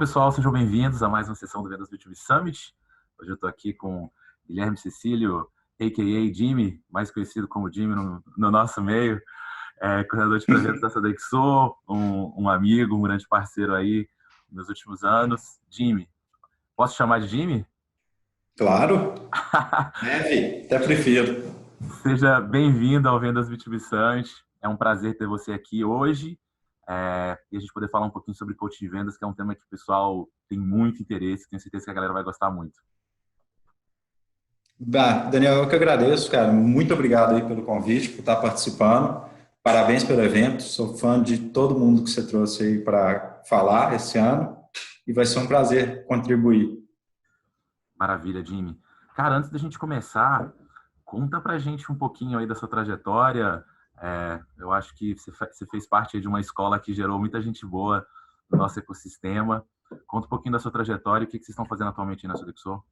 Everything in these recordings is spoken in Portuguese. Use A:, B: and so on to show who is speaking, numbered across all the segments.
A: pessoal, sejam bem-vindos a mais uma sessão do Vendas B2B Summit. Hoje eu estou aqui com Guilherme Cecílio, a.k.a. Jimmy, mais conhecido como Jimmy no nosso meio, coordenador de projetos da Sodexo, um amigo, um grande parceiro aí nos últimos anos. Jimmy, posso chamar de Jimmy?
B: Claro, deve, até prefiro.
A: Seja bem-vindo ao Vendas B2B Summit. É um prazer ter você aqui hoje. E a gente poder falar um pouquinho sobre coaching de vendas, que é um tema que o pessoal tem muito interesse, tenho certeza que a galera vai gostar muito.
B: Daniel, eu que agradeço, cara. Muito obrigado aí pelo convite, por estar participando. Parabéns pelo evento. Sou fã de todo mundo que você trouxe aí para falar esse ano e vai ser um prazer contribuir.
A: Maravilha, Jimmy. Cara, antes da gente começar, conta pra gente um pouquinho aí da sua trajetória. Eu acho que você fez parte de uma escola que gerou muita gente boa no nosso ecossistema. Conta um pouquinho da sua trajetória e o que vocês estão fazendo atualmente na Sodexo.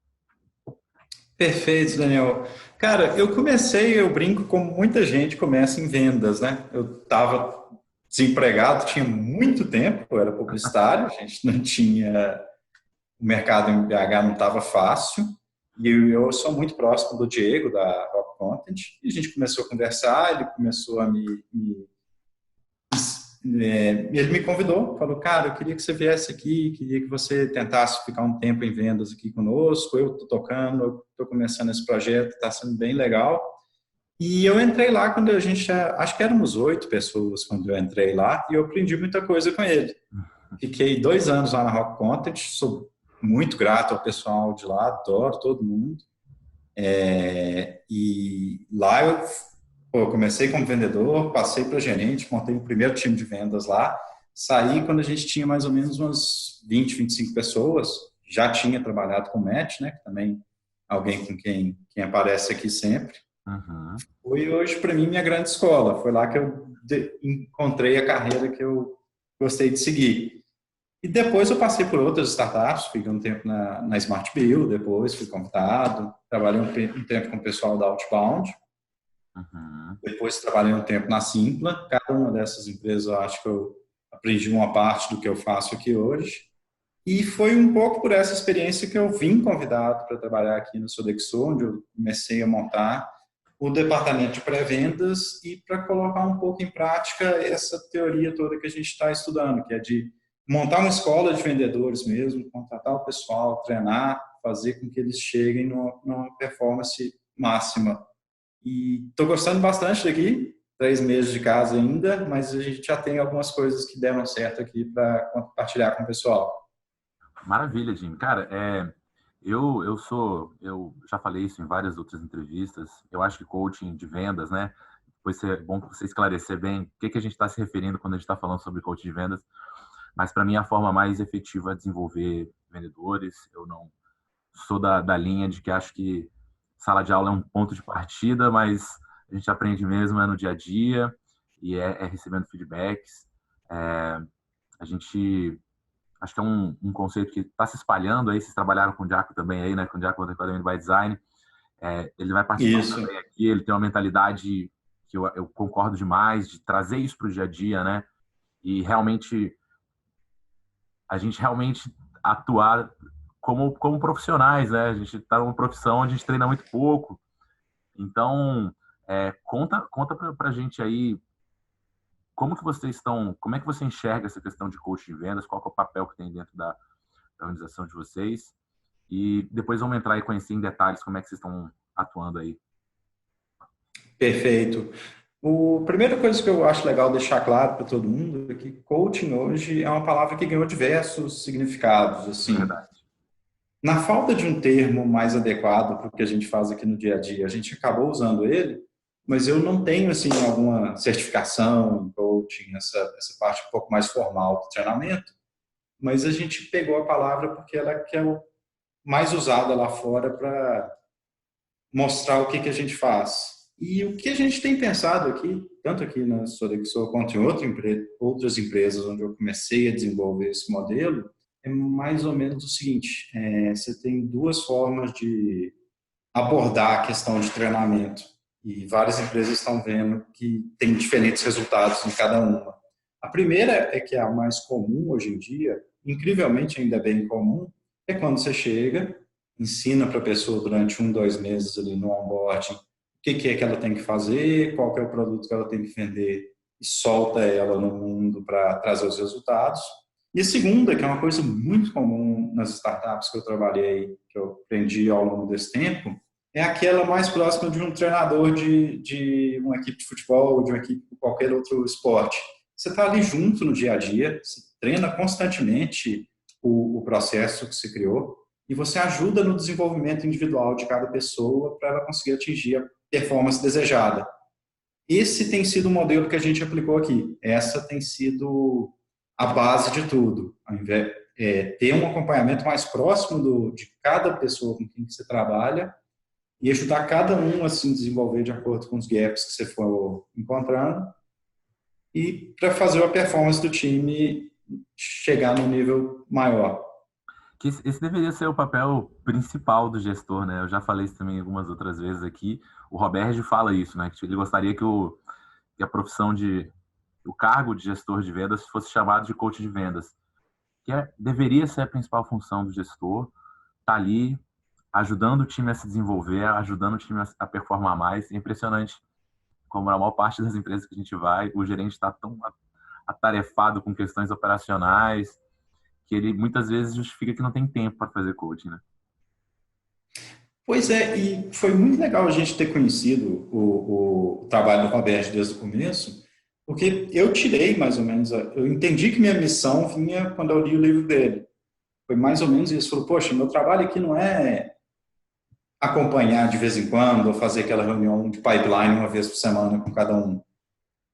B: Perfeito, Daniel. Cara, eu brinco como muita gente começa em vendas, né? Eu estava desempregado, tinha muito tempo, eu era publicitário, a gente não tinha, o mercado em BH não estava fácil, e eu sou muito próximo do Diego, da Rock Content, e a gente começou a conversar, ele começou a ele me convidou, falou, cara, eu queria que você viesse aqui, queria que você tentasse ficar um tempo em vendas aqui conosco, eu estou tocando, eu estou começando esse projeto, está sendo bem legal. E eu entrei lá quando a gente, acho que éramos 8 pessoas quando eu entrei lá, e eu aprendi muita coisa com ele. Fiquei 2 anos lá na Rock Content, sou muito grato ao pessoal de lá, adoro todo mundo. E lá eu comecei como vendedor, passei para gerente, montei o primeiro time de vendas lá, saí quando a gente tinha mais ou menos umas 20, 25 pessoas, já tinha trabalhado com o Matt, né, que também alguém com quem aparece aqui sempre.
A: Uhum.
B: Foi hoje, para mim, minha grande escola. Foi lá que eu encontrei a carreira que eu gostei de seguir. E depois eu passei por outras startups, fiquei um tempo na Smart Bill, depois fui convidado, trabalhei um tempo com o pessoal da Outbound,
A: Uhum.
B: depois trabalhei um tempo na Simpla. Cada uma dessas empresas eu acho que eu aprendi uma parte do que eu faço aqui hoje. E foi um pouco por essa experiência que eu vim convidado para trabalhar aqui no Sodexo, onde eu comecei a montar o departamento de pré-vendas e para colocar um pouco em prática essa teoria toda que a gente está estudando, que é de montar uma escola de vendedores mesmo, contratar o pessoal, treinar, fazer com que eles cheguem numa performance máxima. E estou gostando bastante daqui, 3 meses de casa ainda, mas a gente já tem algumas coisas que deram certo aqui para compartilhar com o pessoal.
A: Maravilha, Jimmy. Cara, eu já falei isso em várias outras entrevistas. Eu acho que coaching de vendas, né? Depois é bom você esclarecer bem o que a gente está se referindo quando a gente está falando sobre coaching de vendas. Mas para mim a forma mais efetiva é desenvolver vendedores. Eu não sou da linha de que acho que sala de aula é um ponto de partida, mas a gente aprende mesmo no dia a dia e é recebendo feedbacks. É, a gente Acho que é um conceito que está se espalhando aí. Vocês trabalharam com o Jaco também aí, né? Com o Jaco da Academy by Design. Ele vai participar
B: Isso.
A: também aqui. Ele tem uma mentalidade que eu concordo demais, de trazer isso para o dia a dia, né? E realmente, a gente realmente atuar como profissionais, né? A gente está numa profissão onde a gente treina muito pouco. Então, conta para a gente aí como é que você enxerga essa questão de coaching de vendas, qual que é o papel que tem dentro da organização de vocês. E depois vamos entrar e conhecer em detalhes como é que vocês estão atuando aí.
B: Perfeito. A primeira coisa que eu acho legal deixar claro para todo mundo é que coaching hoje é uma palavra que ganhou diversos significados. Assim,
A: Verdade.
B: na falta de um termo mais adequado para o que a gente faz aqui no dia a dia, a gente acabou usando ele, mas eu não tenho assim alguma certificação em coaching, essa parte um pouco mais formal do treinamento, mas a gente pegou a palavra porque ela é que é o mais usada lá fora para mostrar o que a gente faz. E o que a gente tem pensado aqui, tanto aqui na Sodexo quanto em outras empresas onde eu comecei a desenvolver esse modelo, é mais ou menos o seguinte: você tem 2 formas de abordar a questão de treinamento e várias empresas estão vendo que tem diferentes resultados em cada uma. A primeira é que é a mais comum hoje em dia, incrivelmente ainda é bem comum, é quando você chega, ensina para a pessoa durante 2 meses ali no onboarding o que é que ela tem que fazer, qual que é o produto que ela tem que vender e solta ela no mundo para trazer os resultados. E a segunda, que é uma coisa muito comum nas startups que eu trabalhei, que eu aprendi ao longo desse tempo, é aquela mais próxima de um treinador de uma equipe de futebol ou de uma equipe de qualquer outro esporte. Você está ali junto no dia a dia, você treina constantemente o processo que se criou e você ajuda no desenvolvimento individual de cada pessoa para ela conseguir atingir a performance desejada. Esse tem sido o modelo que a gente aplicou aqui. Essa tem sido a base de tudo. Ao invés, ter um acompanhamento mais próximo de cada pessoa com quem você trabalha e ajudar cada um a se desenvolver de acordo com os gaps que você for encontrando e para fazer a performance do time chegar num nível maior.
A: Que esse deveria ser o papel principal do gestor, né? Eu já falei isso também algumas outras vezes aqui. O Roberto fala isso, né? Que ele gostaria que a profissão o cargo de gestor de vendas fosse chamado de coach de vendas. Deveria ser a principal função do gestor, tá ali ajudando o time a se desenvolver, ajudando o time a performar mais. É impressionante como a maior parte das empresas que a gente vai, o gerente está tão atarefado com questões operacionais que ele muitas vezes justifica que não tem tempo para fazer coaching, né?
B: Pois é, e foi muito legal a gente ter conhecido o trabalho do Roberto desde o começo, porque eu tirei mais ou menos, eu entendi que minha missão vinha quando eu li o livro dele. Foi mais ou menos isso. Falou, poxa, meu trabalho aqui não é acompanhar de vez em quando, ou fazer aquela reunião de pipeline uma vez por semana com cada um.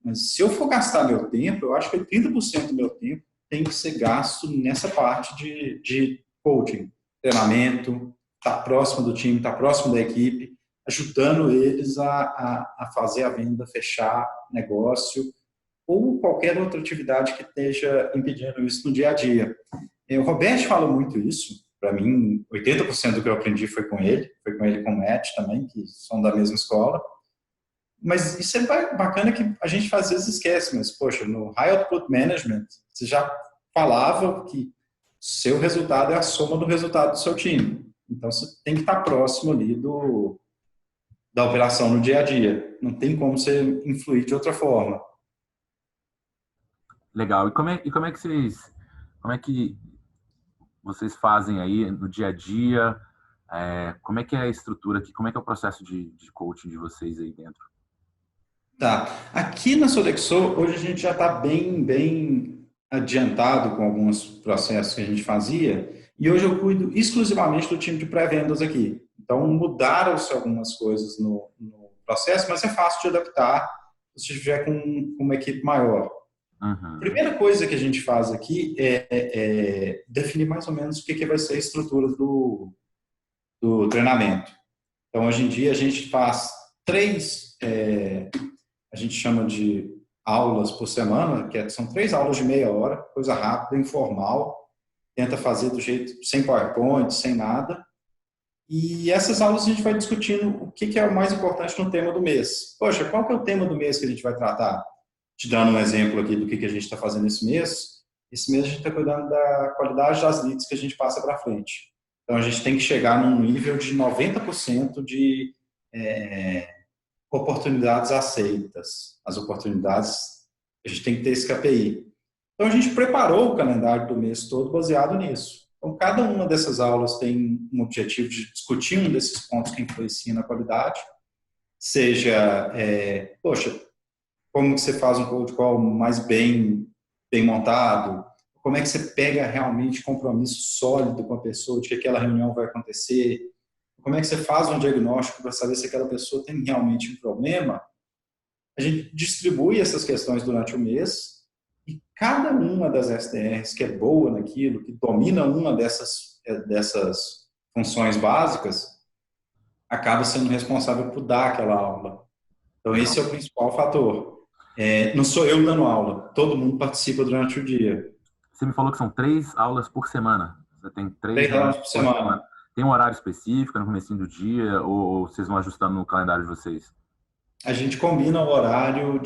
B: Mas se eu for gastar meu tempo, eu acho que 30% do meu tempo tem que ser gasto nessa parte de coaching, treinamento, estar próximo do time, estar próximo da equipe, ajudando eles a fazer a venda, fechar negócio, ou qualquer outra atividade que esteja impedindo isso no dia a dia. O Roberto fala muito isso. Para mim, 80% do que eu aprendi foi com ele e com o Matt também, que são da mesma escola. Mas isso é bacana que a gente às vezes esquece, mas, poxa, no High Output Management, você já falava que seu resultado é a soma do resultado do seu time. Então, você tem que estar próximo ali da operação no dia a dia. Não tem como você influir de outra forma.
A: Legal. E como é que vocês fazem aí no dia a dia? Como é que é a estrutura aqui? Como é que é o processo de coaching de vocês aí dentro?
B: Tá. Aqui na Sodexo, hoje a gente já está bem adiantado com alguns processos que a gente fazia e hoje eu cuido exclusivamente do time de pré-vendas aqui. Então, mudaram-se algumas coisas no processo, mas é fácil de adaptar se estiver com uma equipe maior.
A: Uhum.
B: A primeira coisa que a gente faz aqui é definir mais ou menos o que vai ser a estrutura do treinamento. Então, hoje em dia, a gente faz 3, a gente chama de aulas por semana, são 3 aulas de meia hora, coisa rápida, informal, tenta fazer do jeito, sem PowerPoint, sem nada. E essas aulas a gente vai discutindo o que é o mais importante no tema do mês. Poxa, qual que é o tema do mês que a gente vai tratar? Te dando um exemplo aqui do que a gente está fazendo esse mês. Esse mês a gente está cuidando da qualidade das leads que a gente passa para frente. Então, a gente tem que chegar num nível de 90% de oportunidades aceitas. As oportunidades, a gente tem que ter esse KPI. Então, a gente preparou o calendário do mês todo baseado nisso. Então, cada uma dessas aulas tem um objetivo de discutir um desses pontos que influenciam na qualidade. Seja, poxa, como que você faz um cold call mais bem montado, como é que você pega realmente compromisso sólido com a pessoa de que aquela reunião vai acontecer, como é que você faz um diagnóstico para saber se aquela pessoa tem realmente um problema. A gente distribui essas questões durante o mês e cada uma das SDRs que é boa naquilo, que domina uma dessas funções básicas, acaba sendo responsável por dar aquela aula. Então, esse é o principal fator. Não sou eu dando aula, todo mundo participa durante o dia.
A: Você me falou que são 3 aulas por semana. Você tem 3
B: aulas por semana.
A: Tem um horário específico no comecinho do dia ou vocês vão ajustando no calendário de vocês?
B: A gente combina o horário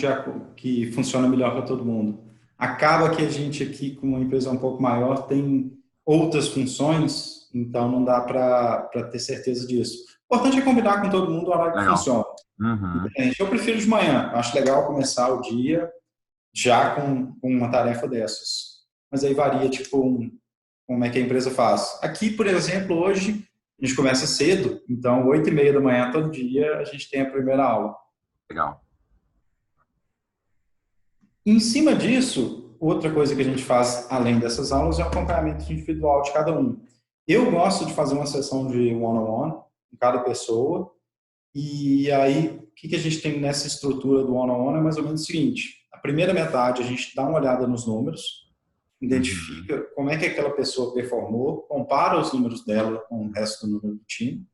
B: que funciona melhor para todo mundo. Acaba que a gente aqui, com uma empresa um pouco maior, tem outras funções, então não dá para ter certeza disso. O importante é combinar com todo mundo o horário que
A: Legal.
B: funciona.
A: Uhum.
B: Independente. Eu prefiro de manhã. Acho legal começar o dia já com uma tarefa dessas. Mas aí varia, tipo, como é que a empresa faz. Aqui, por exemplo, hoje a gente começa cedo, então 8h30 da manhã todo dia a gente tem a primeira aula.
A: Legal.
B: Em cima disso, outra coisa que a gente faz além dessas aulas é o acompanhamento individual de cada um. Eu gosto de fazer uma sessão de one-on-one com cada pessoa, e aí o que a gente tem nessa estrutura do one-on-one é mais ou menos o seguinte: a primeira metade a gente dá uma olhada nos números,
A: Uhum.
B: identifica como é que aquela pessoa performou, compara os números dela com o resto do número do time,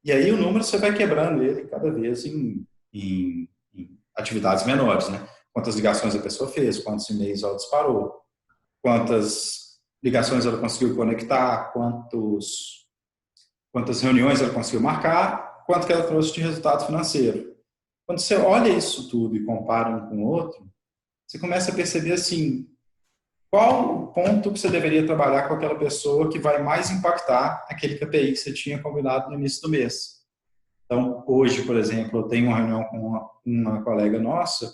B: e aí o número você vai quebrando ele cada vez em atividades menores, né? Quantas ligações a pessoa fez, quantos e-mails ela disparou, quantas ligações ela conseguiu conectar, quantas reuniões ela conseguiu marcar, quanto que ela trouxe de resultado financeiro. Quando você olha isso tudo e compara um com o outro, você começa a perceber assim, qual o ponto que você deveria trabalhar com aquela pessoa que vai mais impactar aquele KPI que você tinha combinado no início do mês. Então, hoje, por exemplo, eu tenho uma reunião com uma colega nossa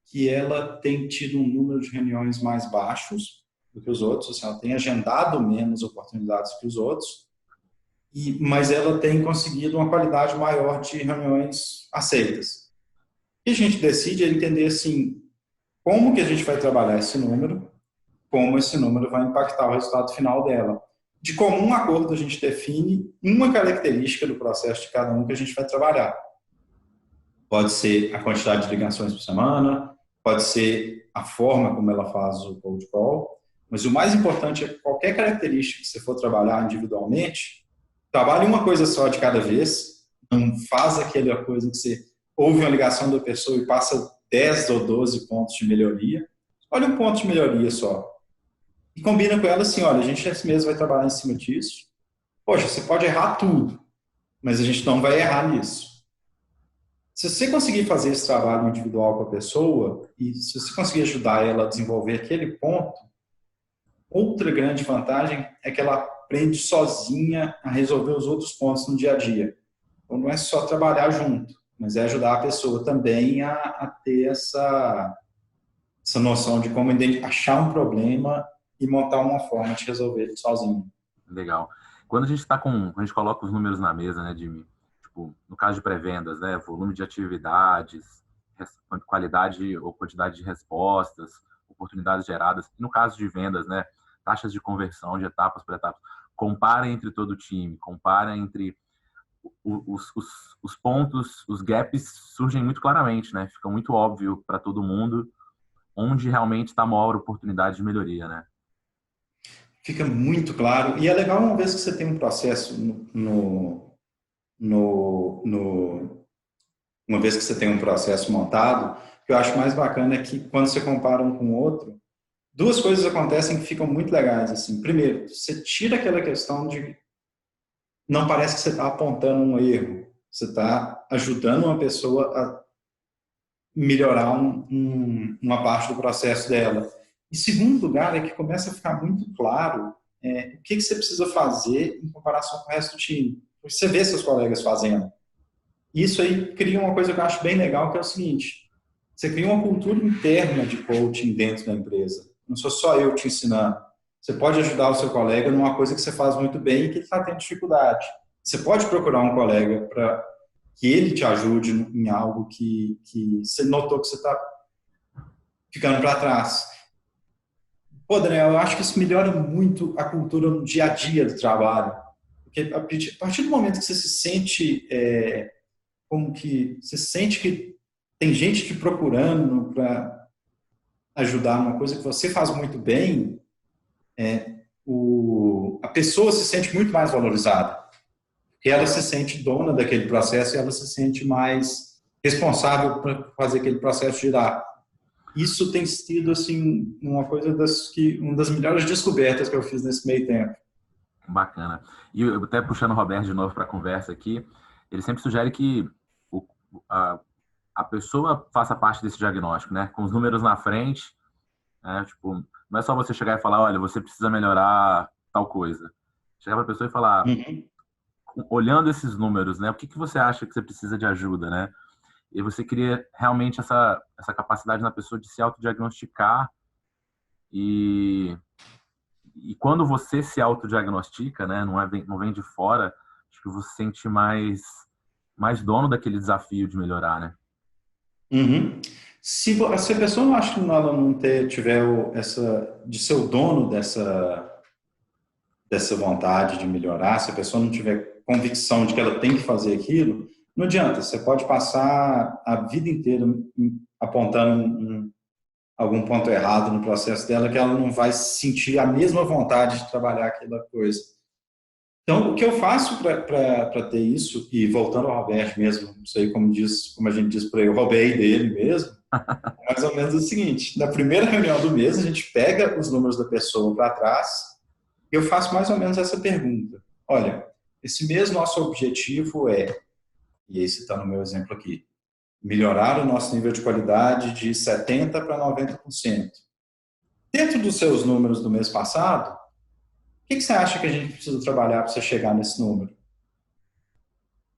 B: que ela tem tido um número de reuniões mais baixos do que os outros, assim, ela tem agendado menos oportunidades que os outros, mas ela tem conseguido uma qualidade maior de reuniões aceitas. O que a gente decide é entender assim, como que a gente vai trabalhar esse número, como esse número vai impactar o resultado final dela. De comum acordo, a gente define uma característica do processo de cada um que a gente vai trabalhar. Pode ser a quantidade de ligações por semana, pode ser a forma como ela faz o cold call, mas o mais importante é que qualquer característica que você for trabalhar individualmente, trabalhe uma coisa só de cada vez, não faz aquela coisa que você ouve uma ligação da pessoa e passa 10 ou 12 pontos de melhoria. Olha um ponto de melhoria só. E combina com ela assim, olha, a gente esse mês vai trabalhar em cima disso. Poxa, você pode errar tudo, mas a gente não vai errar nisso. Se você conseguir fazer esse trabalho individual com a pessoa e se você conseguir ajudar ela a desenvolver aquele ponto, outra grande vantagem é que ela aprende sozinha a resolver os outros pontos no dia a dia. Então não é só trabalhar junto, mas é ajudar a pessoa também a ter essa noção de como achar um problema e montar uma forma de resolver ele sozinho.
A: Legal. Quando a gente está a gente coloca os números na mesa, né, Jimmy? Tipo, no caso de pré-vendas, né, volume de atividades, qualidade ou quantidade de respostas, oportunidades geradas. E no caso de vendas, né, taxas de conversão de etapas por etapas. Compara entre todo o time, compara entre os pontos, os gaps surgem muito claramente, né? Fica muito óbvio para todo mundo onde realmente está a maior oportunidade de melhoria, né?
B: Fica muito claro. E é legal uma vez que você tem um processo uma vez que você tem um processo montado, o que eu acho mais bacana é que quando você compara um com o outro, duas coisas acontecem que ficam muito legais. Assim. Primeiro, você tira aquela questão de não parece que você está apontando um erro, você está ajudando uma pessoa a melhorar uma parte do processo dela. E segundo lugar é que começa a ficar muito claro o que você precisa fazer em comparação com o resto do time. Você vê seus colegas fazendo. Isso aí cria uma coisa que eu acho bem legal, que é o seguinte: você cria uma cultura interna de coaching dentro da empresa. Não sou só eu te ensinando. Você pode ajudar o seu colega numa coisa que você faz muito bem e que ele está tendo dificuldade. Você pode procurar um colega para que ele te ajude em algo que você notou que você está ficando para trás. Pô, Daniel, eu acho que isso melhora muito a cultura no dia a dia do trabalho. Porque a partir do momento que você se sente como que você sente que tem gente te procurando para ajudar numa coisa que você faz muito bem, a pessoa se sente muito mais valorizada, porque ela se sente dona daquele processo e ela se sente mais responsável para fazer aquele processo girar. Isso tem sido assim uma coisa uma das melhores descobertas que eu fiz nesse meio tempo.
A: Bacana. E eu até puxando o Roberto de novo para a conversa aqui, ele sempre sugere que o, a, a pessoa faça parte desse diagnóstico, né? Com os números na frente, né? Tipo, não é só você chegar e falar, olha, você precisa melhorar tal coisa. Chegar para a pessoa e falar,
B: Uhum.
A: olhando esses números, né? O que que você acha que você precisa de ajuda, né? E você cria realmente essa capacidade na pessoa de se autodiagnosticar e, e quando você se autodiagnostica, né? Não vem de fora, acho que você se sente mais dono daquele desafio de melhorar, né?
B: Uhum. Se a pessoa não acha que ela não tiver de ser o dono dessa vontade de melhorar, se a pessoa não tiver convicção de que ela tem que fazer aquilo, não adianta. Você pode passar a vida inteira apontando algum ponto errado no processo dela, que ela não vai sentir a mesma vontade de trabalhar aquela coisa. Então, o que eu faço para ter isso, e voltando ao Roberto mesmo, isso aí, como a gente diz por aí, eu roubei dele mesmo, é mais ou menos o seguinte: na primeira reunião do mês, a gente pega os números da pessoa para trás, e eu faço mais ou menos essa pergunta. Olha, esse mês nosso objetivo é, e esse está no meu exemplo aqui, melhorar o nosso nível de qualidade de 70% para 90%. Dentro dos seus números do mês passado, o que você acha que a gente precisa trabalhar para você chegar nesse número?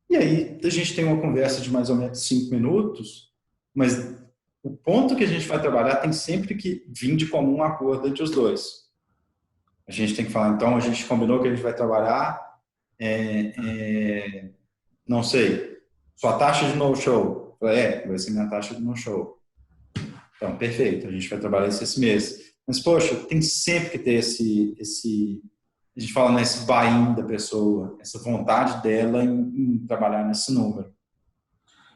B: E aí a gente tem uma conversa de mais ou menos 5 minutos, mas o ponto que a gente vai trabalhar tem sempre que vir de comum acordo entre os dois. A gente tem que falar, então, a gente combinou que a gente vai trabalhar, não sei, sua taxa de no-show. Vai ser minha taxa de no-show. Então, perfeito, a gente vai trabalhar isso esse mês. Mas, poxa, tem sempre que ter a gente fala nesse buy-in da pessoa, essa vontade dela em trabalhar nesse número.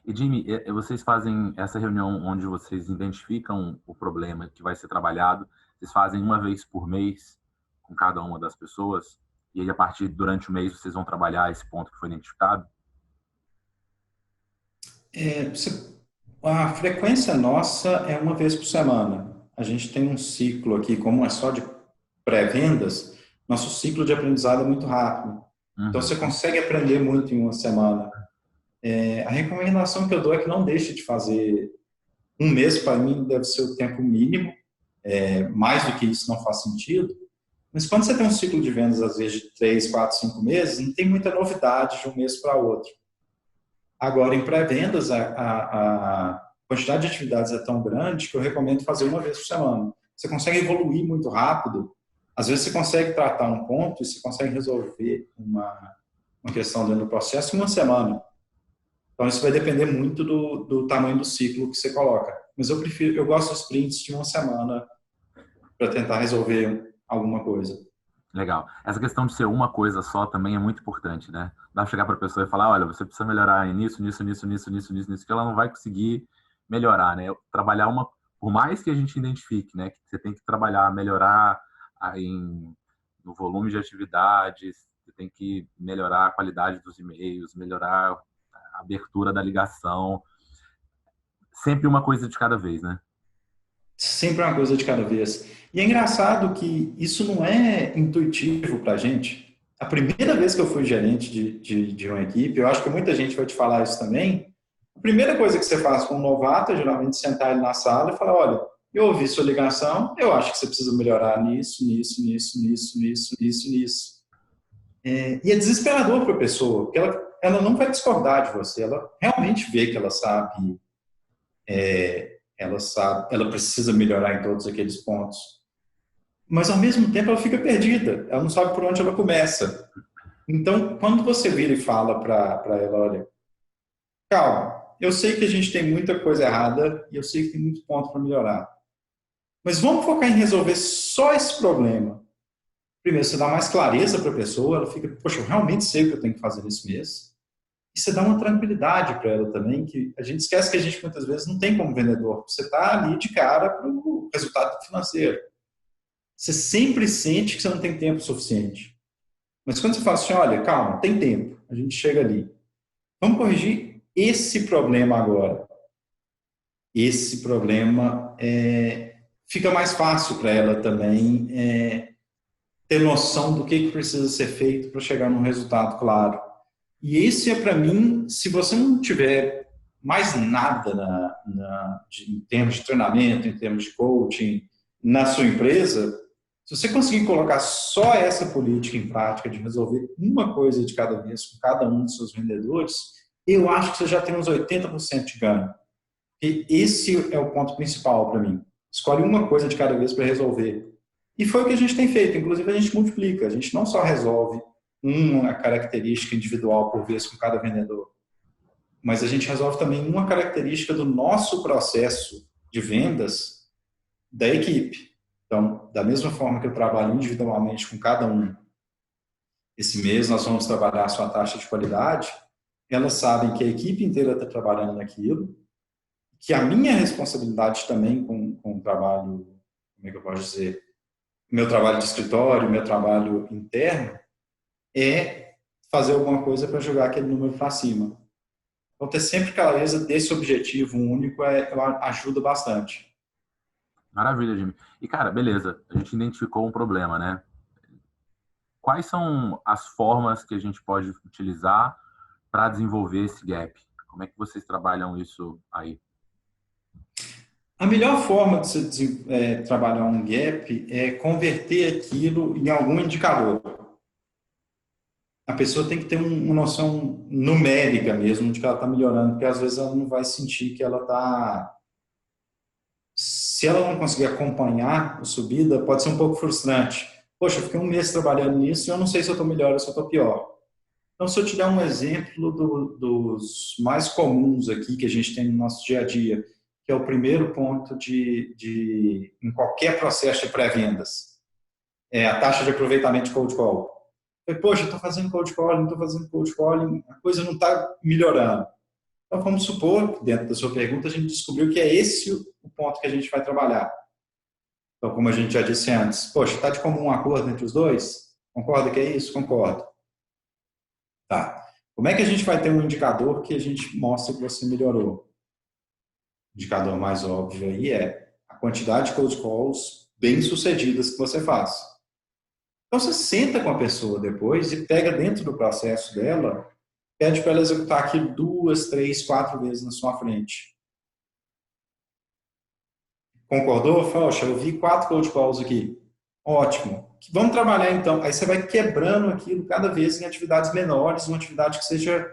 A: E, Jimmy, vocês fazem essa reunião onde vocês identificam o problema que vai ser trabalhado, vocês fazem uma vez por mês com cada uma das pessoas, e aí, a partir durante o mês, vocês vão trabalhar esse ponto que foi identificado?
B: É, a frequência nossa é uma vez por semana. A gente tem um ciclo aqui, como é só de pré-vendas, nosso ciclo de aprendizado é muito rápido. Então,
A: Uhum.
B: você consegue aprender muito em uma semana. A recomendação que eu dou é que não deixe de fazer. Um mês, para mim, deve ser o tempo mínimo. Mais do que isso não faz sentido. Mas quando você tem um ciclo de vendas, às vezes, de 3, 4, 5 meses, não tem muita novidade de um mês para outro. Agora, em pré-vendas, a quantidade de atividades é tão grande que eu recomendo fazer uma vez por semana. Você consegue evoluir muito rápido. Às vezes, você consegue tratar um ponto e você consegue resolver uma questão dentro do processo em uma semana. Então, isso vai depender muito do tamanho do ciclo que você coloca. Mas eu gosto dos sprints de uma semana para tentar resolver alguma coisa.
A: Legal. Essa questão de ser uma coisa só também é muito importante, né? Dá pra chegar para a pessoa e falar, olha, você precisa melhorar nisso, nisso, nisso, nisso, nisso, nisso, nisso, que ela não vai conseguir melhorar, né? Trabalhar por mais que a gente identifique, né, que você tem que trabalhar, melhorar no volume de atividades, você tem que melhorar a qualidade dos e-mails, melhorar a abertura da ligação, sempre uma coisa de cada vez, né?
B: Sempre uma coisa de cada vez. E é engraçado que isso não é intuitivo para a gente. A primeira vez que eu fui gerente de uma equipe, eu acho que muita gente vai te falar isso também. A primeira coisa que você faz com um novato é geralmente sentar ele na sala e falar: olha, eu ouvi sua ligação, eu acho que você precisa melhorar nisso, nisso, nisso, nisso, nisso, nisso, nisso. E é desesperador para a pessoa, porque ela não vai discordar de você, ela realmente vê que ela precisa melhorar em todos aqueles pontos. Mas, ao mesmo tempo, ela fica perdida. Ela não sabe por onde ela começa. Então, quando você vira e fala para ela, olha, calma, eu sei que a gente tem muita coisa errada e eu sei que tem muito ponto para melhorar. Mas vamos focar em resolver só esse problema. Primeiro, você dá mais clareza para a pessoa, ela fica, poxa, eu realmente sei o que eu tenho que fazer nesse mês. E você dá uma tranquilidade para ela também, que a gente esquece que a gente muitas vezes não tem como vendedor. Você está ali de cara para o resultado financeiro. Você sempre sente que você não tem tempo suficiente. Mas quando você fala assim, olha, calma, tem tempo, a gente chega ali. Vamos corrigir esse problema agora. Esse problema fica mais fácil para ela também ter noção do que precisa ser feito para chegar num resultado claro. E esse para mim, se você não tiver mais nada em termos de treinamento, em termos de coaching, na sua empresa, se você conseguir colocar só essa política em prática de resolver uma coisa de cada vez com cada um dos seus vendedores, eu acho que você já tem uns 80% de ganho. E esse é o ponto principal para mim. Escolhe uma coisa de cada vez para resolver. E foi o que a gente tem feito. Inclusive, a gente multiplica. A gente não só resolve uma característica individual por vez com cada vendedor, mas a gente resolve também uma característica do nosso processo de vendas da equipe. Então, da mesma forma que eu trabalho individualmente com cada um, esse mês nós vamos trabalhar a sua taxa de qualidade, elas sabem que a equipe inteira está trabalhando naquilo, que a minha responsabilidade também com o trabalho, como é que eu posso dizer, meu trabalho de escritório, meu trabalho interno, é fazer alguma coisa para jogar aquele número para cima. Então, ter sempre clareza desse objetivo único ajuda bastante.
A: Maravilha, Jimmy. E, cara, beleza, a gente identificou um problema, né? Quais são as formas que a gente pode utilizar para desenvolver esse gap? Como é que vocês trabalham isso aí?
B: A melhor forma de você trabalhar um gap é converter aquilo em algum indicador. A pessoa tem que ter uma noção numérica mesmo de que ela está melhorando, porque às vezes ela não vai sentir que ela está. Se ela não conseguir acompanhar a subida, pode ser um pouco frustrante. Poxa, eu fiquei um mês trabalhando nisso e eu não sei se eu estou melhor ou se eu estou pior. Então, se eu te der um exemplo dos mais comuns aqui que a gente tem no nosso dia a dia, que é o primeiro ponto em qualquer processo de pré-vendas, é a taxa de aproveitamento de cold call. Poxa, estou fazendo cold calling, estou fazendo cold calling, a coisa não está melhorando. Então, vamos supor que dentro da sua pergunta a gente descobriu que é esse o ponto que a gente vai trabalhar. Então, como a gente já disse antes, poxa, está de comum acordo entre os dois? Concorda que é isso? Concordo. Tá. Como é que a gente vai ter um indicador que a gente mostra que você melhorou? O indicador mais óbvio aí é a quantidade de cold calls bem-sucedidas que você faz. Então, você senta com a pessoa depois e pega dentro do processo dela, pede para ela executar aquilo 2, 3, 4 vezes na sua frente. Concordou? Poxa, eu vi 4 cold calls aqui. Ótimo. Vamos trabalhar então. Aí você vai quebrando aquilo cada vez em atividades menores, uma atividade que seja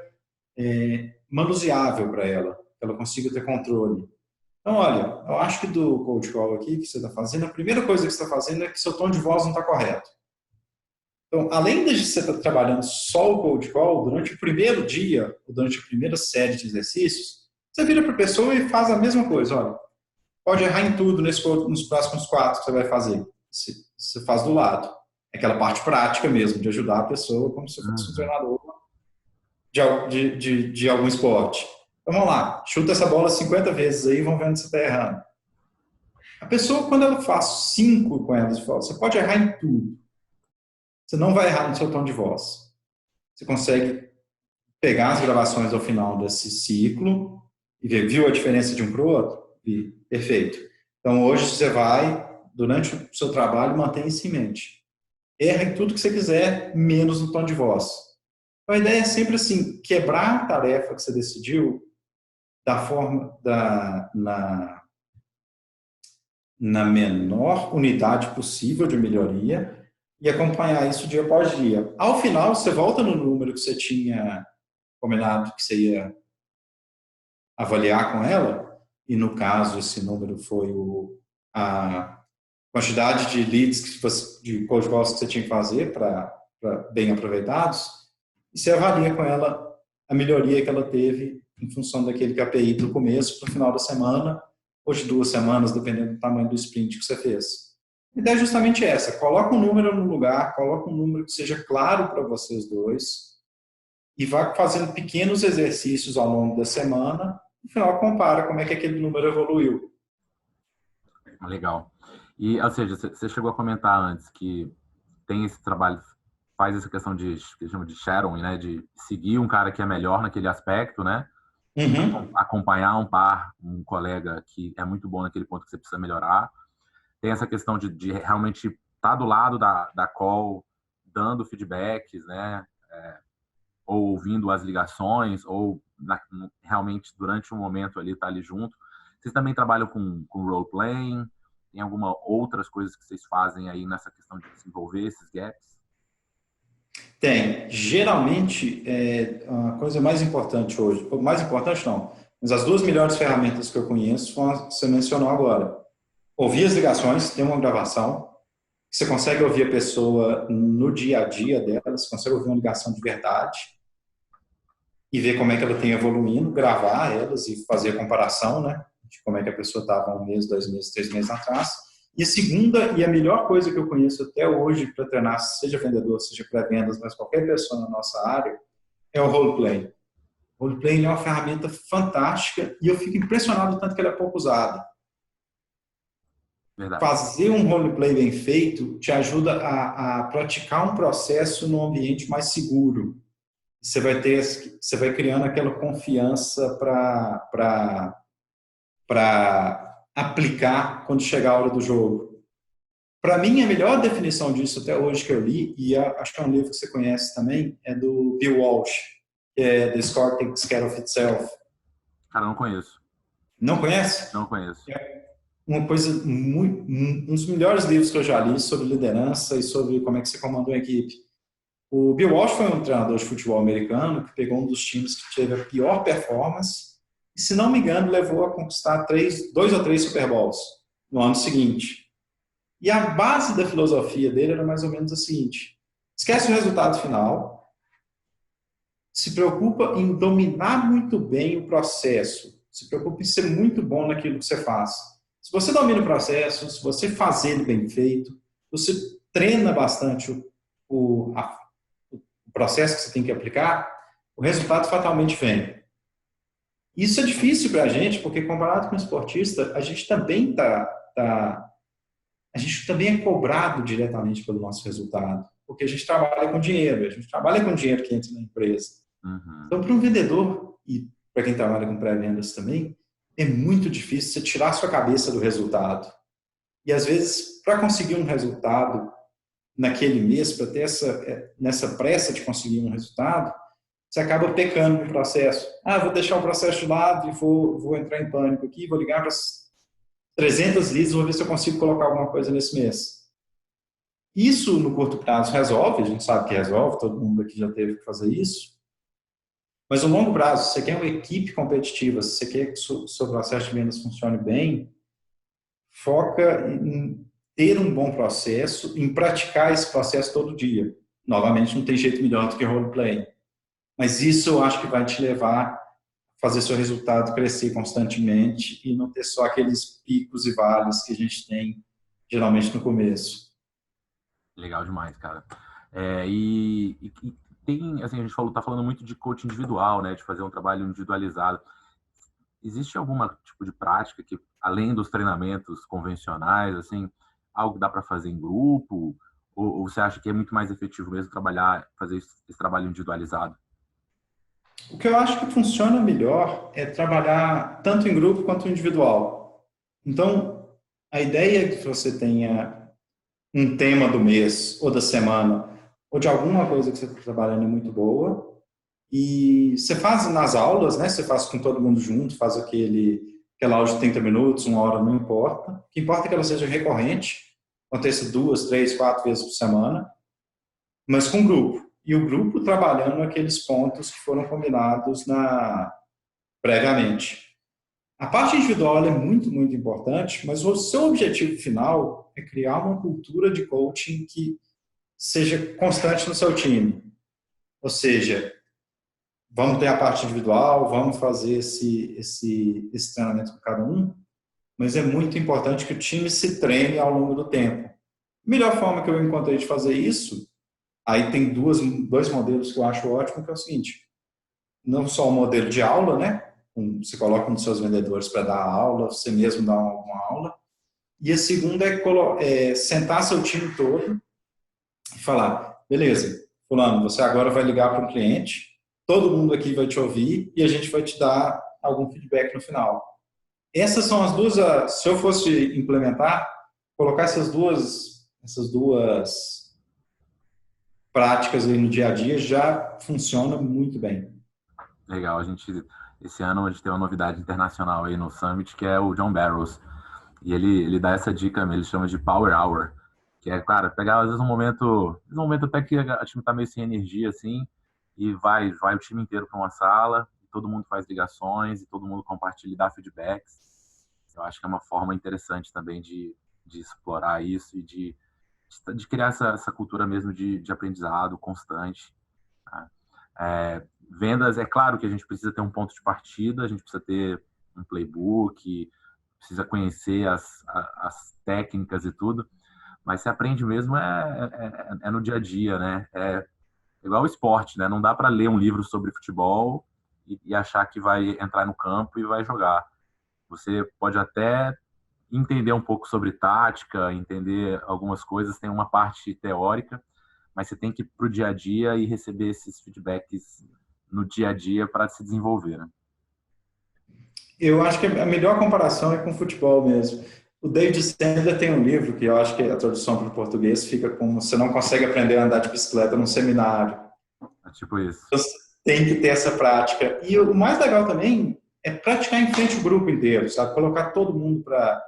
B: manuseável para ela, que ela consiga ter controle. Então, olha, eu acho que do cold call aqui que você está fazendo, a primeira coisa que você está fazendo é que seu tom de voz não está correto. Então, além de você estar trabalhando só o cold call, durante o primeiro dia, ou durante a primeira série de exercícios, você vira para a pessoa e faz a mesma coisa. Olha, pode errar em tudo nos próximos 4 que você vai fazer. Você faz do lado. É aquela parte prática mesmo, de ajudar a pessoa como se fosse um treinador de algum esporte. Então vamos lá, chuta essa bola 50 vezes aí e vamos ver onde você está errando. A pessoa, quando ela faz 5 com ela, você pode errar em tudo. Você não vai errar no seu tom de voz. Você consegue pegar as gravações ao final desse ciclo e ver, viu a diferença de um para o outro? E, perfeito. Então hoje você vai, durante o seu trabalho, mantenha isso em mente. Erra em tudo que você quiser, menos no tom de voz. Então, a ideia é sempre assim, quebrar a tarefa que você decidiu da forma, na menor unidade possível de melhoria e acompanhar isso dia após dia. Ao final, você volta no número que você tinha combinado que você ia avaliar com ela, e no caso, esse número foi a quantidade de leads, de cold calls que você tinha que fazer para bem aproveitados, e você avalia com ela a melhoria que ela teve em função daquele KPI do começo para o final da semana, ou de 2 semanas, dependendo do tamanho do sprint que você fez. A ideia é justamente essa, coloca um número no lugar, coloca um número que seja claro para vocês dois, e vá fazendo pequenos exercícios ao longo da semana, no final compara como é que aquele número evoluiu.
A: Legal. E, ou seja, você chegou a comentar antes que tem esse trabalho, faz essa questão que eles chamam de shadowing, né? De seguir um cara que é melhor naquele aspecto, né?
B: Uhum.
A: Acompanhar um colega que é muito bom naquele ponto que você precisa melhorar. Tem essa questão de realmente estar do lado da call, dando feedbacks, né? Ou ouvindo as ligações, ou realmente durante um momento ali estar ali junto. Vocês também trabalham com role-playing? Tem alguma outras coisas que vocês fazem aí nessa questão de desenvolver esses gaps?
B: Tem. Geralmente, a coisa mais importante hoje, ou mais importante não, mas as duas melhores ferramentas que eu conheço foram as que você mencionou agora. Ouvir as ligações, tem uma gravação, você consegue ouvir a pessoa no dia a dia dela, você consegue ouvir uma ligação de verdade e ver como é que ela tem evoluindo, gravar elas e fazer a comparação, né, de como é que a pessoa estava 1 mês, 2 meses, 3 meses atrás. E a segunda e a melhor coisa que eu conheço até hoje para treinar, seja vendedor, seja pré-vendas, mas qualquer pessoa na nossa área, é o roleplay. O roleplay é uma ferramenta fantástica e eu fico impressionado tanto que ela é pouco usada.
A: Verdade.
B: Fazer um roleplay bem feito te ajuda a praticar um processo num ambiente mais seguro. Você vai criando aquela confiança para aplicar quando chegar a hora do jogo. Para mim, a melhor definição disso até hoje que eu li, e acho que é um livro que você conhece também, é do Bill Walsh, que é The Score Takes Care of Itself.
A: Cara, não conheço.
B: Não conhece?
A: Não conheço.
B: Uma coisa um dos melhores livros que eu já li sobre liderança e sobre como é que você comanda uma equipe. O Bill Walsh foi um treinador de futebol americano que pegou um dos times que teve a pior performance e, se não me engano, levou a conquistar 2 ou 3 Super Bowls no ano seguinte. E a base da filosofia dele era mais ou menos a seguinte: esquece o resultado final, se preocupa em dominar muito bem o processo, se preocupa em ser muito bom naquilo que você faz. Se você domina o processo, se você faz ele bem feito, você treina bastante o processo que você tem que aplicar, o resultado fatalmente vem. Isso é difícil para a gente, porque comparado com o esportista, a gente também a gente também é cobrado diretamente pelo nosso resultado, porque a gente trabalha com dinheiro, a gente trabalha com dinheiro que entra na empresa.
A: Uhum.
B: Então, para um vendedor e para quem trabalha com pré-vendas também, é muito difícil você tirar a sua cabeça do resultado. E, às vezes, para conseguir um resultado naquele mês, para ter nessa pressa de conseguir um resultado, você acaba pecando no processo. Vou deixar o processo de lado e vou entrar em pânico aqui, vou ligar para 300 leads, vou ver se eu consigo colocar alguma coisa nesse mês. Isso, no curto prazo, resolve, a gente sabe que resolve, todo mundo aqui já teve que fazer isso. Mas no longo prazo, se você quer uma equipe competitiva, se você quer que o seu processo de vendas funcione bem, foca em ter um bom processo, em praticar esse processo todo dia. Novamente, não tem jeito melhor do que roleplay. Mas isso eu acho que vai te levar a fazer seu resultado crescer constantemente e não ter só aqueles picos e vales que a gente tem geralmente no começo.
A: Legal demais, cara. E tem, assim, a gente tá falando muito de coaching individual, né, de fazer um trabalho individualizado. Existe alguma tipo de prática que, além dos treinamentos convencionais, assim, algo que dá para fazer em grupo? Ou você acha que é muito mais efetivo mesmo fazer esse trabalho individualizado?
B: O que eu acho que funciona melhor é trabalhar tanto em grupo quanto individual. Então, a ideia é que você tenha um tema do mês ou da semana ou de alguma coisa que você está trabalhando é muito boa e você faz nas aulas, né? Você faz com todo mundo junto, faz aquela aula de 30 minutos, 1 hora, não importa. O que importa é que ela seja recorrente, aconteça 2, 3, 4 vezes por semana, mas com grupo. E o grupo trabalhando aqueles pontos que foram combinados previamente. A parte individual é muito, muito importante, mas o seu objetivo final é criar uma cultura de coaching que seja constante no seu time. Ou seja, vamos ter a parte individual, vamos fazer esse treinamento com cada um, mas é muito importante que o time se treine ao longo do tempo. A melhor forma que eu encontrei de fazer isso, aí tem dois modelos que eu acho ótimo, que é o seguinte: não só o modelo de aula, né? Você coloca um dos seus vendedores para dar aula, você mesmo dá uma aula. E a segunda é sentar seu time todo e falar: beleza, fulano, você agora vai ligar para um cliente, todo mundo aqui vai te ouvir e a gente vai te dar algum feedback no final. Essas são as duas, se eu fosse implementar, colocar essas duas práticas aí no dia a dia já funciona muito bem.
A: Legal, esse ano a gente tem uma novidade internacional aí no Summit, que é o John Barrows. E ele dá essa dica, ele chama de Power Hour, que é, cara, pegar às vezes um momento até que a time tá meio sem energia, assim, e vai o time inteiro para uma sala, e todo mundo faz ligações, e todo mundo compartilha e dá feedbacks. Eu acho que é uma forma interessante também de explorar isso e de criar essa cultura mesmo de aprendizado constante. Tá? Vendas, é claro que a gente precisa ter um ponto de partida, a gente precisa ter um playbook, precisa conhecer as técnicas e tudo, mas se aprende mesmo é no dia a dia, né? É igual o esporte, né? Não dá para ler um livro sobre futebol e achar que vai entrar no campo e vai jogar. Você pode até entender um pouco sobre tática, entender algumas coisas, tem uma parte teórica, mas você tem que ir para o dia a dia e receber esses feedbacks no dia a dia para se desenvolver, né?
B: Eu acho que a melhor comparação é com o futebol mesmo. O David Sandler tem um livro que eu acho que a tradução para o português fica como "Você não consegue aprender a andar de bicicleta num seminário".
A: É tipo isso.
B: Você tem que ter essa prática. E o mais legal também é praticar em frente ao grupo inteiro, sabe? Colocar todo mundo para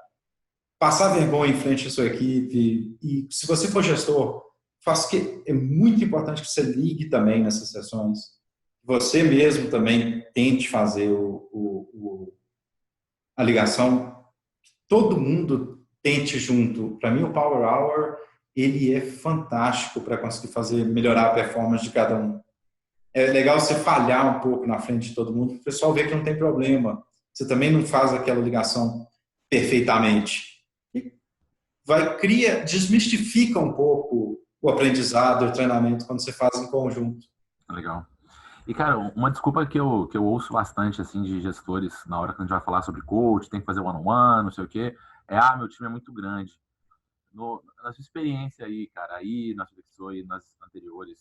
B: passar vergonha em frente à sua equipe. E se você for gestor, faça que é muito importante que você ligue também nessas sessões. Você mesmo também tente fazer a ligação. Todo mundo tente junto. Para mim, o Power Hour ele é fantástico para conseguir fazer melhorar a performance de cada um. É legal você falhar um pouco na frente de todo mundo, para o pessoal ver que não tem problema. Você também não faz aquela ligação perfeitamente. E desmistifica um pouco o aprendizado, o treinamento, quando você faz em conjunto.
A: Legal. E, cara, uma desculpa que eu ouço bastante, assim, de gestores, na hora que a gente vai falar sobre coach, tem que fazer one-on-one, não sei o quê, meu time é muito grande. Na sua experiência aí, cara, aí na Sodexo e nas anteriores,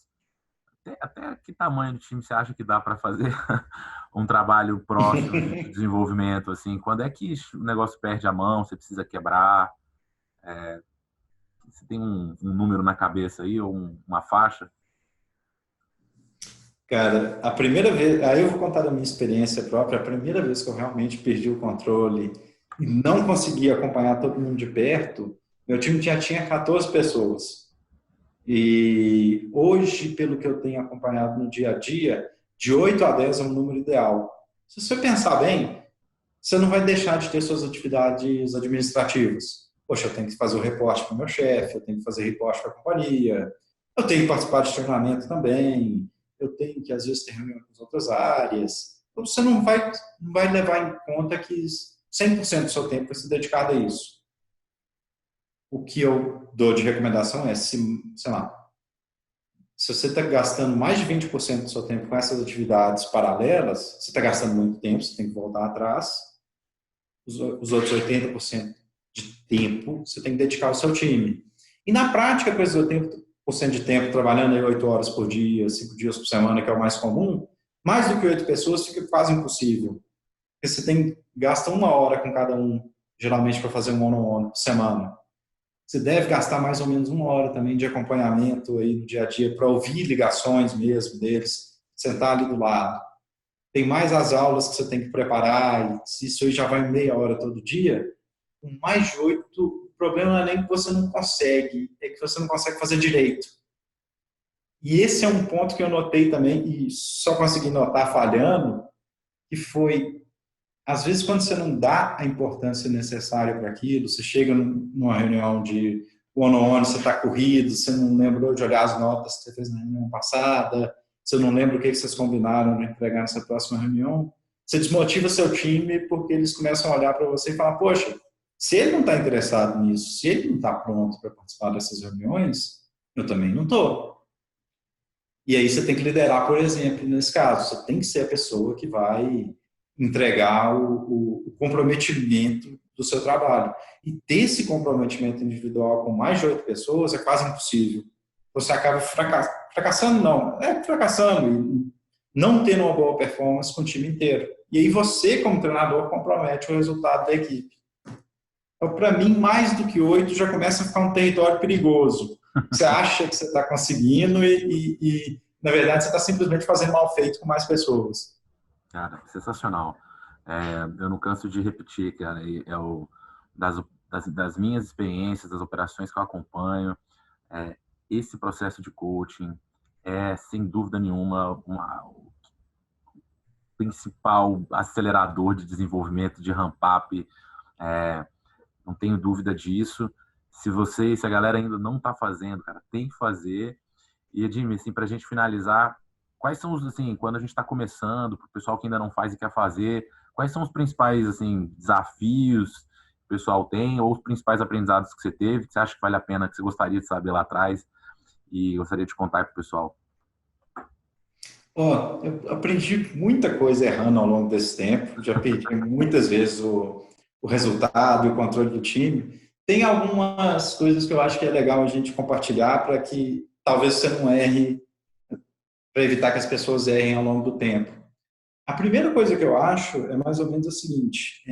A: até que tamanho de time você acha que dá para fazer um trabalho próximo de desenvolvimento, assim? Quando é que o negócio perde a mão, você precisa quebrar? Você tem um número na cabeça aí, ou uma faixa?
B: Cara, a primeira vez, aí eu vou contar da minha experiência própria, a primeira vez que eu realmente perdi o controle e não consegui acompanhar todo mundo de perto, meu time já tinha 14 pessoas. E hoje, pelo que eu tenho acompanhado no dia a dia, de 8 a 10 é um número ideal. Se você pensar bem, você não vai deixar de ter suas atividades administrativas. Poxa, eu tenho que fazer o reporte para o meu chefe, eu tenho que fazer reporte para a companhia, eu tenho que participar de treinamento também, eu tenho que, às vezes, ter reunião com as outras áreas. Então, você não vai levar em conta que 100% do seu tempo vai ser dedicado a isso. O que eu dou de recomendação é, sei lá, se você está gastando mais de 20% do seu tempo com essas atividades paralelas, você está gastando muito tempo, você tem que voltar atrás. Os outros 80% de tempo você tem que dedicar ao seu time. E na prática, com esses 80% de tempo trabalhando aí 8 horas por dia, 5 dias por semana, que é o mais comum, mais do que 8 pessoas fica quase impossível. Porque você gasta 1 hora com cada um, geralmente para fazer um one-on-one por semana. Você deve gastar mais ou menos 1 hora também de acompanhamento aí no dia a dia para ouvir ligações mesmo deles, sentar ali do lado. Tem mais as aulas que você tem que preparar, e se isso aí já vai meia hora todo dia, com mais de 8, o problema não é nem que você não consegue, é que você não consegue fazer direito. E esse é um ponto que eu notei também, e só consegui notar falhando, que foi, às vezes, quando você não dá a importância necessária para aquilo, você chega numa reunião de one-on-one, você está corrido, você não lembrou de olhar as notas que você fez na reunião passada, você não lembra o que vocês combinaram de entregar nessa próxima reunião, você desmotiva seu time porque eles começam a olhar para você e falar, poxa, se ele não está interessado nisso, se ele não está pronto para participar dessas reuniões, eu também não estou. E aí você tem que liderar, por exemplo, nesse caso, você tem que ser a pessoa que vai entregar o comprometimento do seu trabalho. E ter esse comprometimento individual com mais de 8 pessoas é quase impossível. Você acaba fracassando, fracassando e não tendo uma boa performance com o time inteiro. E aí você, como treinador, compromete o resultado da equipe. Então, para mim, mais do que 8 já começa a ficar um território perigoso. Você acha que você está conseguindo e, na verdade, você está simplesmente fazendo mal feito com mais pessoas.
A: Cara, sensacional. Eu não canso de repetir, cara, das minhas experiências, das operações que eu acompanho, esse processo de coaching é, sem dúvida nenhuma, o principal acelerador de desenvolvimento, de ramp-up. Não tenho dúvida disso. Se a galera ainda não está fazendo, cara, tem que fazer. E, Edmir, assim, para a gente finalizar, quais são os, assim, quando a gente está começando, para o pessoal que ainda não faz e quer fazer, quais são os principais, assim, desafios que o pessoal tem, ou os principais aprendizados que você teve, que você acha que vale a pena, que você gostaria de saber lá atrás e gostaria de contar para o pessoal?
B: Eu aprendi muita coisa errando ao longo desse tempo, já perdi muitas vezes o resultado e o controle do time. Tem algumas coisas que eu acho que é legal a gente compartilhar para que talvez você não erre, para evitar que as pessoas errem ao longo do tempo. A primeira coisa que eu acho é mais ou menos a seguinte: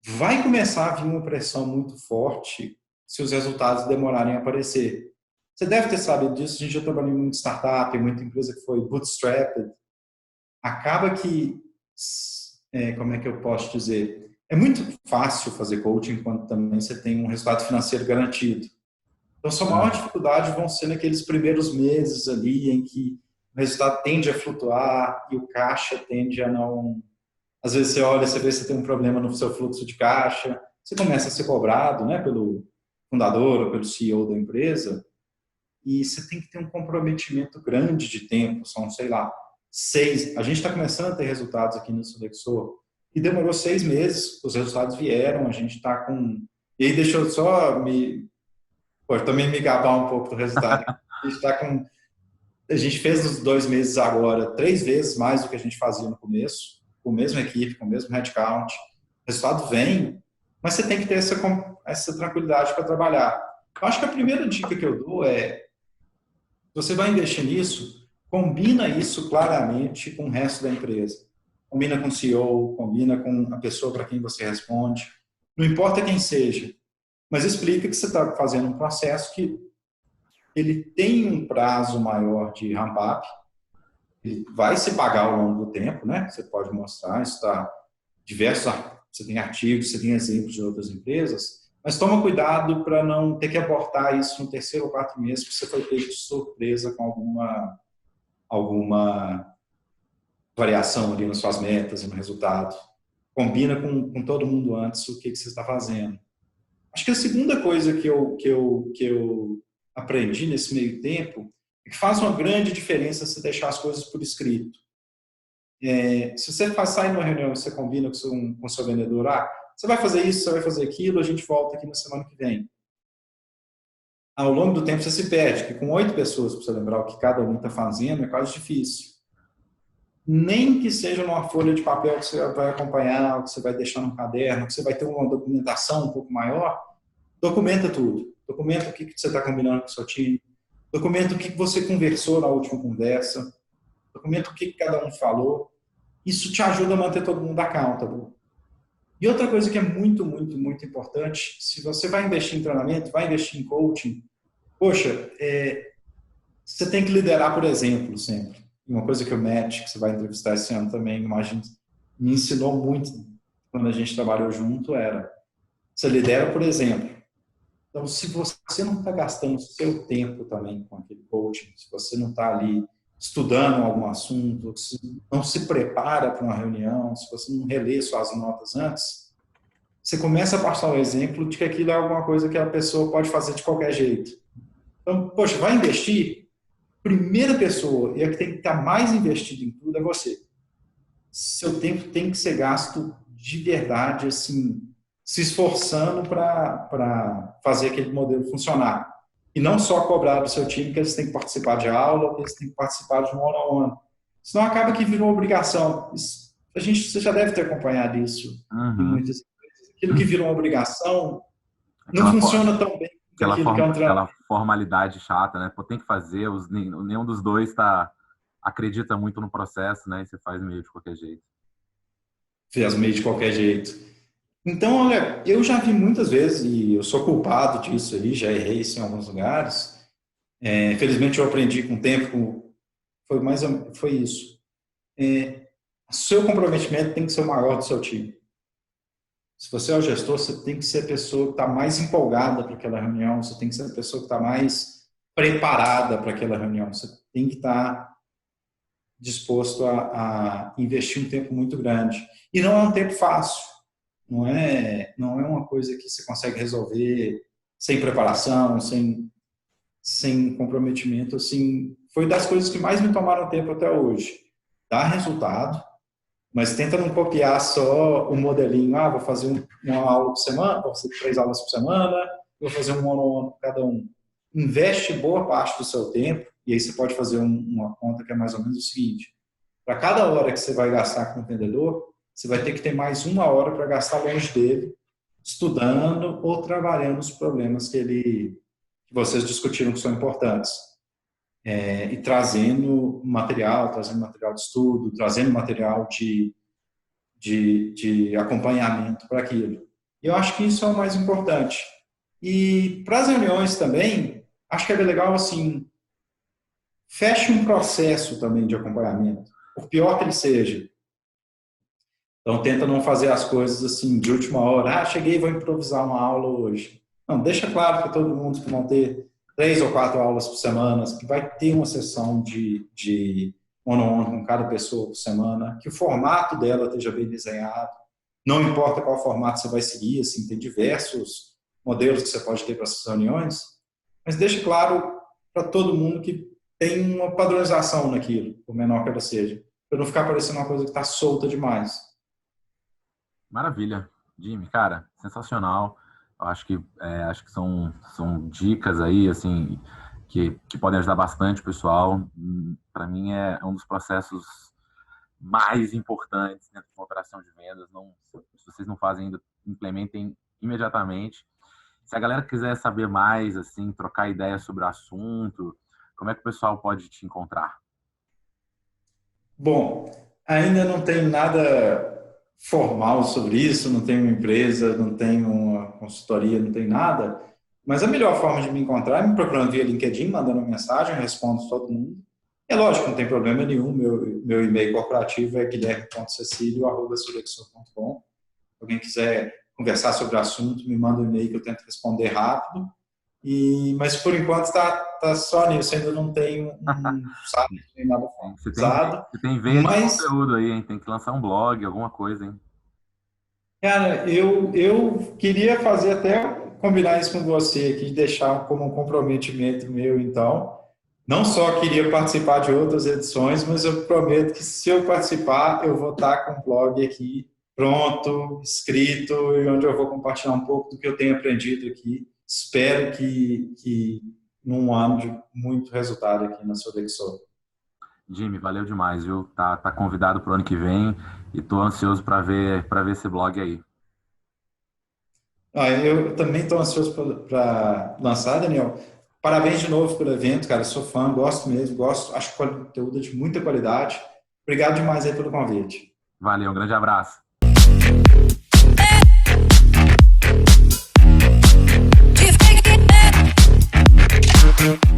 B: vai começar a vir uma pressão muito forte se os resultados demorarem a aparecer. Você deve ter sabido disso, a gente já trabalhou em muita startup, em muita empresa que foi bootstrapped. Acaba que, como é que eu posso dizer? É muito fácil fazer coaching quando também você tem um resultado financeiro garantido. Então, sua maior dificuldade vão ser naqueles primeiros meses ali em que o resultado tende a flutuar e o caixa tende a não... Às vezes você olha, você vê que você tem um problema no seu fluxo de caixa, você começa a ser cobrado, né, pelo fundador ou pelo CEO da empresa, e você tem que ter um comprometimento grande de tempo, são, sei lá, 6... A gente está começando a ter resultados aqui no Sodexo, e demorou 6 meses, os resultados vieram, a gente está com... E aí deixa eu só também me gabar um pouco do resultado. A gente está com... A gente fez nos 2 meses agora 3 vezes mais do que a gente fazia no começo, com a mesma equipe, com o mesmo headcount. O resultado vem, mas você tem que ter essa tranquilidade para trabalhar. Eu acho que a primeira dica que eu dou é: você vai investir nisso, combina isso claramente com o resto da empresa. Combina com o CEO, combina com a pessoa para quem você responde. Não importa quem seja, mas explica que você está fazendo um processo que ele tem um prazo maior de ramp-up, ele vai se pagar ao longo do tempo, né? Você pode mostrar, está diversos, você tem artigos, você tem exemplos de outras empresas, mas toma cuidado para não ter que abortar isso no 3º ou 4º mês, porque você foi pego de surpresa com alguma variação ali nas suas metas e no resultado. Combina com todo mundo antes o que você está fazendo. Acho que a segunda coisa que eu aprendi nesse meio tempo é que faz uma grande diferença se deixar as coisas por escrito. Se você sair numa reunião e você combina com o seu vendedor, você vai fazer isso, você vai fazer aquilo, a gente volta aqui na semana que vem. Ao longo do tempo você se perde, que com 8 pessoas, para você lembrar o que cada um está fazendo, é quase difícil. Nem que seja numa folha de papel que você vai acompanhar, que você vai deixar no caderno, que você vai ter uma documentação um pouco maior, documenta tudo. Documenta o que você está combinando com o seu time, documenta o que você conversou na última conversa, documenta o que cada um falou. Isso te ajuda a manter todo mundo accountable. E outra coisa que é muito, muito, muito importante, se você vai investir em treinamento, vai investir em coaching, poxa, você tem que liderar por exemplo sempre. Uma coisa que o Matt, que você vai entrevistar esse ano também, imagino, me ensinou muito quando a gente trabalhou junto, você lidera por exemplo. Então, se você não está gastando seu tempo também com aquele coaching, se você não está ali estudando algum assunto, se não se prepara para uma reunião, se você não relê suas notas antes, você começa a passar o exemplo de que aquilo é alguma coisa que a pessoa pode fazer de qualquer jeito. Então, poxa, vai investir? Primeira pessoa, e a que tem que estar mais investido em tudo é você. Seu tempo tem que ser gasto de verdade, assim, se esforçando para fazer aquele modelo funcionar. E não só cobrar do seu time que eles têm que participar de aula, ou que eles têm que participar de um one-on-one. Senão acaba que vira uma obrigação. Você já deve ter acompanhado isso em muitas empresas. Aquilo que vira uma obrigação não funciona tão bem quanto aquilo que é um treinamento.
A: Aquela formalidade chata, né? Pô, tem que fazer, nenhum dos dois acredita muito no processo, né? E você faz meio de qualquer jeito.
B: Fez meio de qualquer jeito. Então, olha, eu já vi muitas vezes, e eu sou culpado disso aí, já errei isso em alguns lugares. Felizmente eu aprendi com o tempo, foi isso. Seu comprometimento tem que ser o maior do seu time. Se você é o gestor, você tem que ser a pessoa que está mais empolgada para aquela reunião, você tem que ser a pessoa que está mais preparada para aquela reunião, você tem que estar disposto a investir um tempo muito grande. E não é um tempo fácil, não é uma coisa que você consegue resolver sem preparação, sem comprometimento. Assim, foi das coisas que mais me tomaram tempo até hoje. Dá resultado, mas tenta não copiar só o modelinho. Vou fazer uma aula por semana, vou fazer 3 aulas por semana, vou fazer um one-on-one por cada um. Investe boa parte do seu tempo, e aí você pode fazer uma conta que é mais ou menos o seguinte: para cada hora que você vai gastar com o vendedor, você vai ter que ter mais 1 hora para gastar longe dele, estudando ou trabalhando os problemas que vocês discutiram que são importantes. E trazendo material de estudo, trazendo material de acompanhamento para aquilo. E eu acho que isso é o mais importante. E para as reuniões também, acho que é legal, assim, feche um processo também de acompanhamento, por pior que ele seja. Então, tenta não fazer as coisas assim de última hora. Cheguei e vou improvisar uma aula hoje. Não, deixa claro para todo mundo que vão ter 3 ou 4 aulas por semana, que vai ter uma sessão de one-on-one com cada pessoa por semana, que o formato dela esteja bem desenhado. Não importa qual formato você vai seguir, assim, tem diversos modelos que você pode ter para essas reuniões, mas deixa claro para todo mundo que tem uma padronização naquilo, por menor que ela seja, para não ficar parecendo uma coisa que está solta demais.
A: Maravilha, Jimmy, cara, sensacional. Eu acho que são dicas aí, assim, que podem ajudar bastante o pessoal. Para mim é um dos processos mais importantes dentro de uma operação de vendas. Se vocês não fazem ainda, implementem imediatamente. Se a galera quiser saber mais, assim, trocar ideias sobre o assunto, como é que o pessoal pode te encontrar?
B: Bom, ainda não tem nada formal sobre isso, não tenho uma empresa, não tenho uma consultoria, não tem nada, mas a melhor forma de me encontrar é me procurando via LinkedIn, mandando uma mensagem, eu respondo todo mundo. É lógico, não tem problema nenhum, meu e-mail corporativo é guilherme.cecilio@sodexo.com. Se alguém quiser conversar sobre o assunto, me manda um e-mail que eu tento responder rápido. Mas por enquanto está só nisso, ainda não tenho um site nem nada
A: formalizado. Você tem veia de conteúdo aí, hein? Tem que lançar um blog, alguma coisa, hein?
B: Cara, eu queria fazer até combinar isso com você aqui, deixar como um comprometimento meu, então. Não só queria participar de outras edições, mas eu prometo que se eu participar, eu vou estar com o blog aqui pronto, escrito, e onde eu vou compartilhar um pouco do que eu tenho aprendido aqui. Espero que num ano de muito resultado aqui na Sodexo.
A: Jimmy, valeu demais, viu? Tá convidado para o ano que vem e estou ansioso para ver esse blog aí.
B: Eu também estou ansioso para lançar, Daniel. Parabéns de novo pelo evento, cara. Sou fã, gosto mesmo, acho que o conteúdo é de muita qualidade. Obrigado demais aí pelo convite.
A: Valeu, um grande abraço.
C: Thank you.